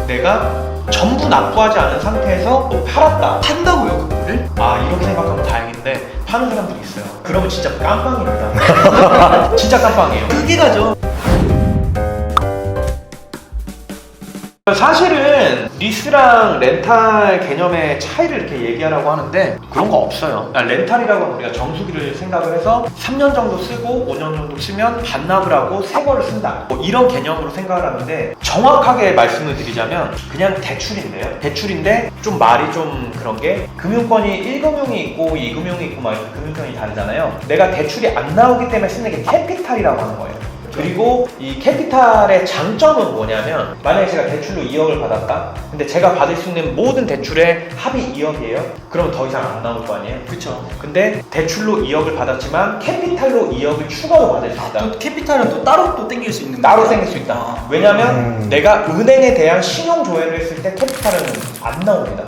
내가 전부 납부하지 않은 상태에서 팔았다. 판다고요, 그거를? 아, 이렇게 생각하면 다행인데 파는 사람들이 있어요. 그러면 진짜 깜빵입니다. 진짜 깜빵이에요. 크게 가죠. 사실은 리스랑 렌탈 개념의 차이를 이렇게 얘기하라고 하는데 그런 거 없어요. 렌탈이라고 하면 우리가 정수기를 생각을 해서 3년 정도 쓰고 5년 정도 쓰면 반납을 하고 새 거를 쓴다, 뭐 이런 개념으로 생각을 하는데, 정확하게 말씀을 드리자면 그냥 대출인데요. 대출인데 좀 말이 좀 그런 게, 금융권이 1금융이 있고 2금융이 있고 막 금융권이 다르잖아요. 내가 대출이 안 나오기 때문에 쓰는 게 캐피탈이라고 하는 거예요. 그리고 이 캐피탈의 장점은 뭐냐면, 만약에 제가 대출로 2억을 받았다. 근데 제가 받을 수 있는 모든 대출의 합이 2억이에요. 그러면 더 이상 안 나올 거 아니에요? 그쵸. 근데 대출로 2억을 받았지만 캐피탈로 2억을 추가로 받을 수 있다. 또 캐피탈은 또 따로 또 땡길 수 있는 따로 거야? 생길 수 있다. 왜냐면 내가 은행에 대한 신용 조회를 했을 때 캐피탈은 안 나옵니다.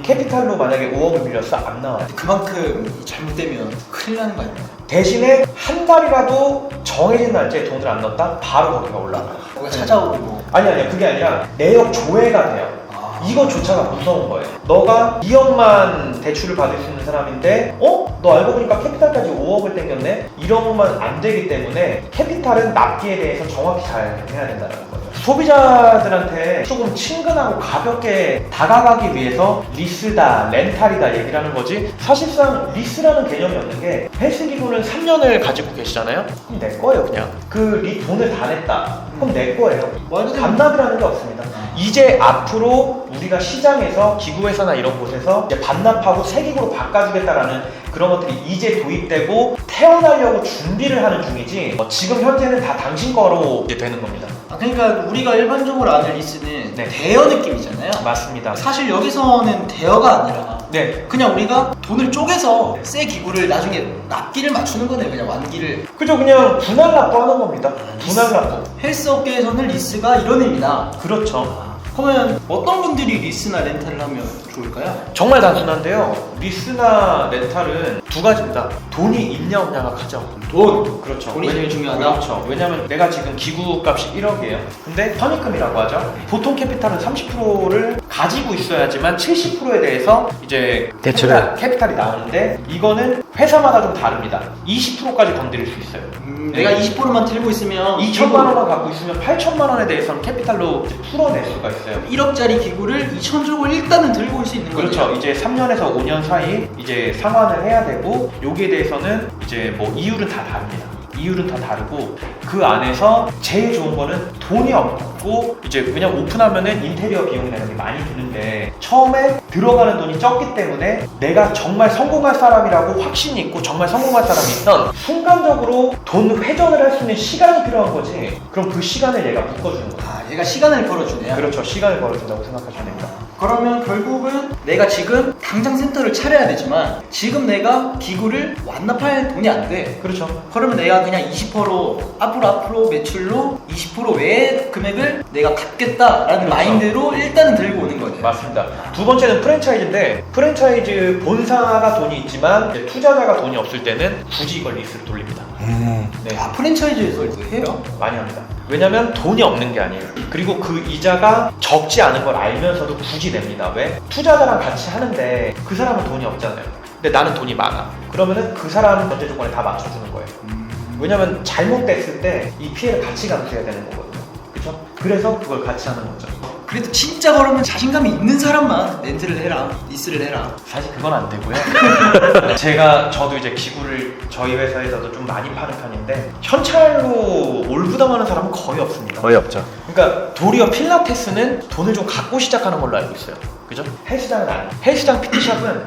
캐피탈로 만약에 5억을 빌렸어, 안 나와요. 그만큼 잘못되면 큰일 나는 거 아닙니까? 대신에 한 달이라도 정해진 날짜에 돈을 안 넣었다? 바로 거기가 올라가요. 뭐가 찾아오고 뭐. 아니, 그게 아니라 내역 조회가 돼요. 이거조차가 무서운 거예요. 너가 2억만 대출을 받을 수 있는 사람인데 너 알고 보니까 캐피탈까지 5억을 땡겼네? 이러면 안 되기 때문에 캐피탈은 납기에 대해서 정확히 잘 해야 된다는 거죠. 소비자들한테 조금 친근하고 가볍게 다가가기 위해서 리스다, 렌탈이다 얘기를 하는 거지, 사실상 리스라는 개념이 없는 게, 헬스기구는 3년을 가지고 계시잖아요? 그럼 내 거예요, 그냥. 돈을 다 냈다. 그럼 내 거예요. 반납이라는 게 없습니다. 이제 앞으로 우리가 시장에서, 기구회사나 이런 곳에서 이제 반납하고 새 기구로 바꿔주겠다라는 그런 것들이 이제 도입되고 태어나려고 준비를 하는 중이지, 지금 현재는 다 당신 거로 이제 되는 겁니다. 그러니까 우리가 일반적으로 아는 리스는 네. 대여 느낌이잖아요. 맞습니다. 사실 여기서는 대여가 아니라 네. 그냥 우리가 돈을 쪼개서 새 기구를 나중에 납기를 맞추는 거네, 그냥 완기를. 그죠, 그냥 분할 납부하는 겁니다. 분할 납부. 헬스 업계에서는 리스가 이런 의미다. 그렇죠. 그러면 어떤 분들이 리스나 렌탈을 하면 좋을까요? 정말 단순한데요. 리스나 렌탈은 두 가지입니다. 돈이 있냐 없냐가 가장 돈! 그렇죠. 돈이 제일 중요하다? 그렇죠. 왜냐면 내가 지금 기구 값이 1억이에요. 근데 선입금이라고 하죠. 보통 캐피탈은 30%를 가지고 있어야지만 70%에 대해서 이제 캐피탈이 나오는데, 이거는 회사마다 좀 다릅니다. 20%까지 건드릴 수 있어요. 내가 20%만 들고 있으면 2천만 원만 갖고 있으면 8천만 원에 대해서는 캐피탈로 이제 풀어낼 수가 있어요. 1억짜리 기구를 2천 주고 일단은 들고 올 수 있는 거죠. 그렇죠. 이제 3년에서 5년 사이 이제 상환을 해야 되고, 여기에 대해서는 이제 뭐 이율은 다 다릅니다. 이율은 다 다르고, 그 안에서 제일 좋은 거는 돈이 없고, 이제 왜냐면 오픈하면은 인테리어 비용이나 이런 게 많이 드는데, 처음에 들어가는 돈이 적기 때문에 내가 정말 성공할 사람이라고 확신이 있고 정말 성공할 사람이 있면 순간적으로 돈 회전을 할 수 있는 시간이 필요한 거지. 그럼 그 시간을 얘가 묶어주는 거예요. 얘가 시간을 벌어주네요. 그렇죠. 시간을 벌어준다고 생각하시면 됩니다. 그러면 결국은 내가 지금 당장 센터를 차려야 되지만, 지금 내가 기구를 완납할 돈이 안 돼. 그렇죠. 그러면 내가 그냥 20% 앞으로 매출로 20% 외의 금액을 내가 갚겠다라는 그렇죠. 마인드로 일단은 들고 오는 거죠. 맞습니다. 두 번째는 프랜차이즈인데, 프랜차이즈 본사가 돈이 있지만 이제 투자자가 돈이 없을 때는 굳이 이걸 리스로 돌립니다. 네. 프랜차이즈에서 이거 해요? 많이 합니다. 왜냐면 돈이 없는 게 아니에요. 그리고 그 이자가 적지 않은 걸 알면서도 굳이 냅니다. 왜? 투자자랑 같이 하는데 그 사람은 돈이 없잖아요. 근데 나는 돈이 많아. 그러면은 그 사람 전제 조건에 다 맞춰주는 거예요. 왜냐면 잘못됐을 때 이 피해를 같이 감수해야 되는 거거든요. 그렇죠? 그래서 그걸 같이 하는 거죠. 그래도 진짜 그러면 자신감이 있는 사람만 렌트를 해라, 리스를 해라. 사실 그건 안 되고요. 저도 이제 기구를 저희 회사에서도 좀 많이 파는 편인데, 현찰로 올부담하는 사람은 거의 없습니다. 거의 없죠. 그러니까 도리어 필라테스는 돈을 좀 갖고 시작하는 걸로 알고 있어요. 그죠? 헬스장은 아니에요. 헬스장 PT샵은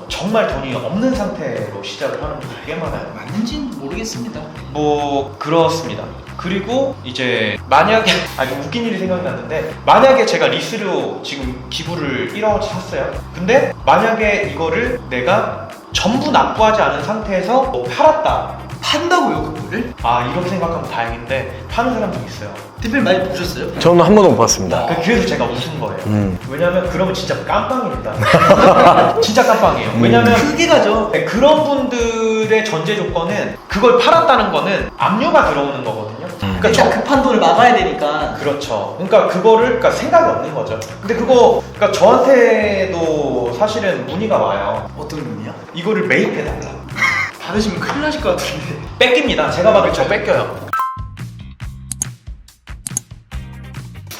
정말 돈이 없는 상태로 시작을 하는 분들이 꽤 많아요. 맞는지는 모르겠습니다. 뭐 그렇습니다. 그리고 이제 만약에 좀 웃긴 일이 생각났는데, 만약에 제가 리스로 지금 기구를 1억원치 샀어요. 근데 만약에 이거를 내가 전부 납부하지 않은 상태에서 팔았다. 판다고요, 그거를? 이렇게 생각하면 다행인데 파는 사람도 있어요. 대표님 많이 보셨어요? 저는 한 번도 못 봤습니다. 그래서 제가 웃은 거예요. 왜냐면 그러면 진짜 깜빵입니다. 진짜 깜빵이에요. 왜냐면 크게 가죠. 네, 그런 분들의 전제 조건은 그걸 팔았다는 거는 압류가 들어오는 거거든요. 그러니까 일단 급한 돈을 막아야 되니까. 그렇죠. 그러니까 그거를 생각이 없는 거죠. 근데 그러니까 저한테도 사실은 문의가 와요. 어떤 분이요? 이거를 매입해달라. 받으시면 큰일 나실 것 같은데. 뺏깁니다. 제가 봐도 저 뺏겨요.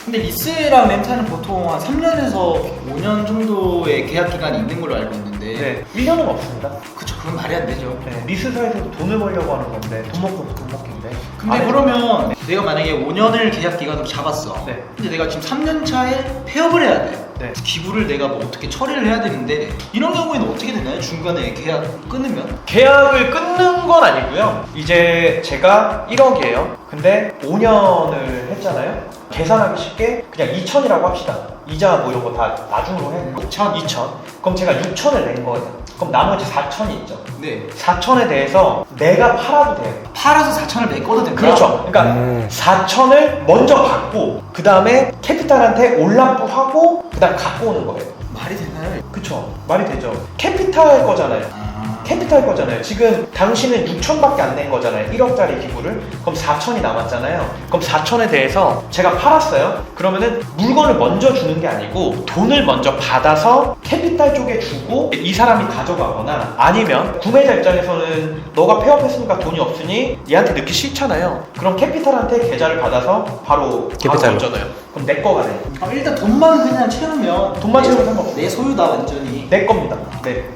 근데 리스랑 렌탈은 보통 한 3년에서 5년 정도의 계약 기간이 있는 걸로 알고 있는데. 네, 1년은 없습니다. 그쵸, 그건 말이 안 되죠. 네, 리스사에서도 돈을 벌려고 하는 건데 돈 먹고 돈 먹기인데. 근데 그러면 내가 만약에 5년을 계약 기간으로 잡았어. 네. 근데 내가 지금 3년 차에 폐업을 해야 돼. 네. 기부를 내가 뭐 어떻게 처리를 해야 되는데 이런 경우에는 어떻게 되나요? 중간에 계약 끊으면? 계약을 끊는 건 아니고요. 이제 제가 1억이에요. 근데 5년을 했잖아요. 계산하기 쉽게 그냥 2천이라고 합시다. 이자 뭐 이런 거 다 나중으로 해. 2천. 그럼 제가 6천을 낸 거예요. 그럼 나머지 4천이 있죠. 네. 4천에 대해서 내가 팔아도 돼요. 팔아서 4천을 메꿔도 된다? 그렇죠. 그러니까 4천을 먼저 받고 그 다음에 캐피탈한테 올납부하고 그 다음 갖고 오는 거예요. 말이 되나요? 그쵸. 말이 되죠. 캐피탈 거잖아요. 캐피탈 거잖아요. 지금 당신은 6천밖에 안 낸 거잖아요. 1억짜리 기부를. 그럼 4천이 남았잖아요. 그럼 4천에 대해서 제가 팔았어요. 그러면은 물건을 먼저 주는 게 아니고 돈을 먼저 받아서 캐피탈 쪽에 주고 이 사람이 가져가거나 아니면 구매자 입장에서는 너가 폐업했으니까 돈이 없으니 얘한테 넣기 싫잖아요. 그럼 캐피탈한테 계좌를 받아서 바로 캐피탈로. 줬잖아요. 그럼 내 거가 돼. 일단 돈만 그냥 채우면 돈만 채우면 상관없어요. 내 소유다 완전히. 내 겁니다. 네.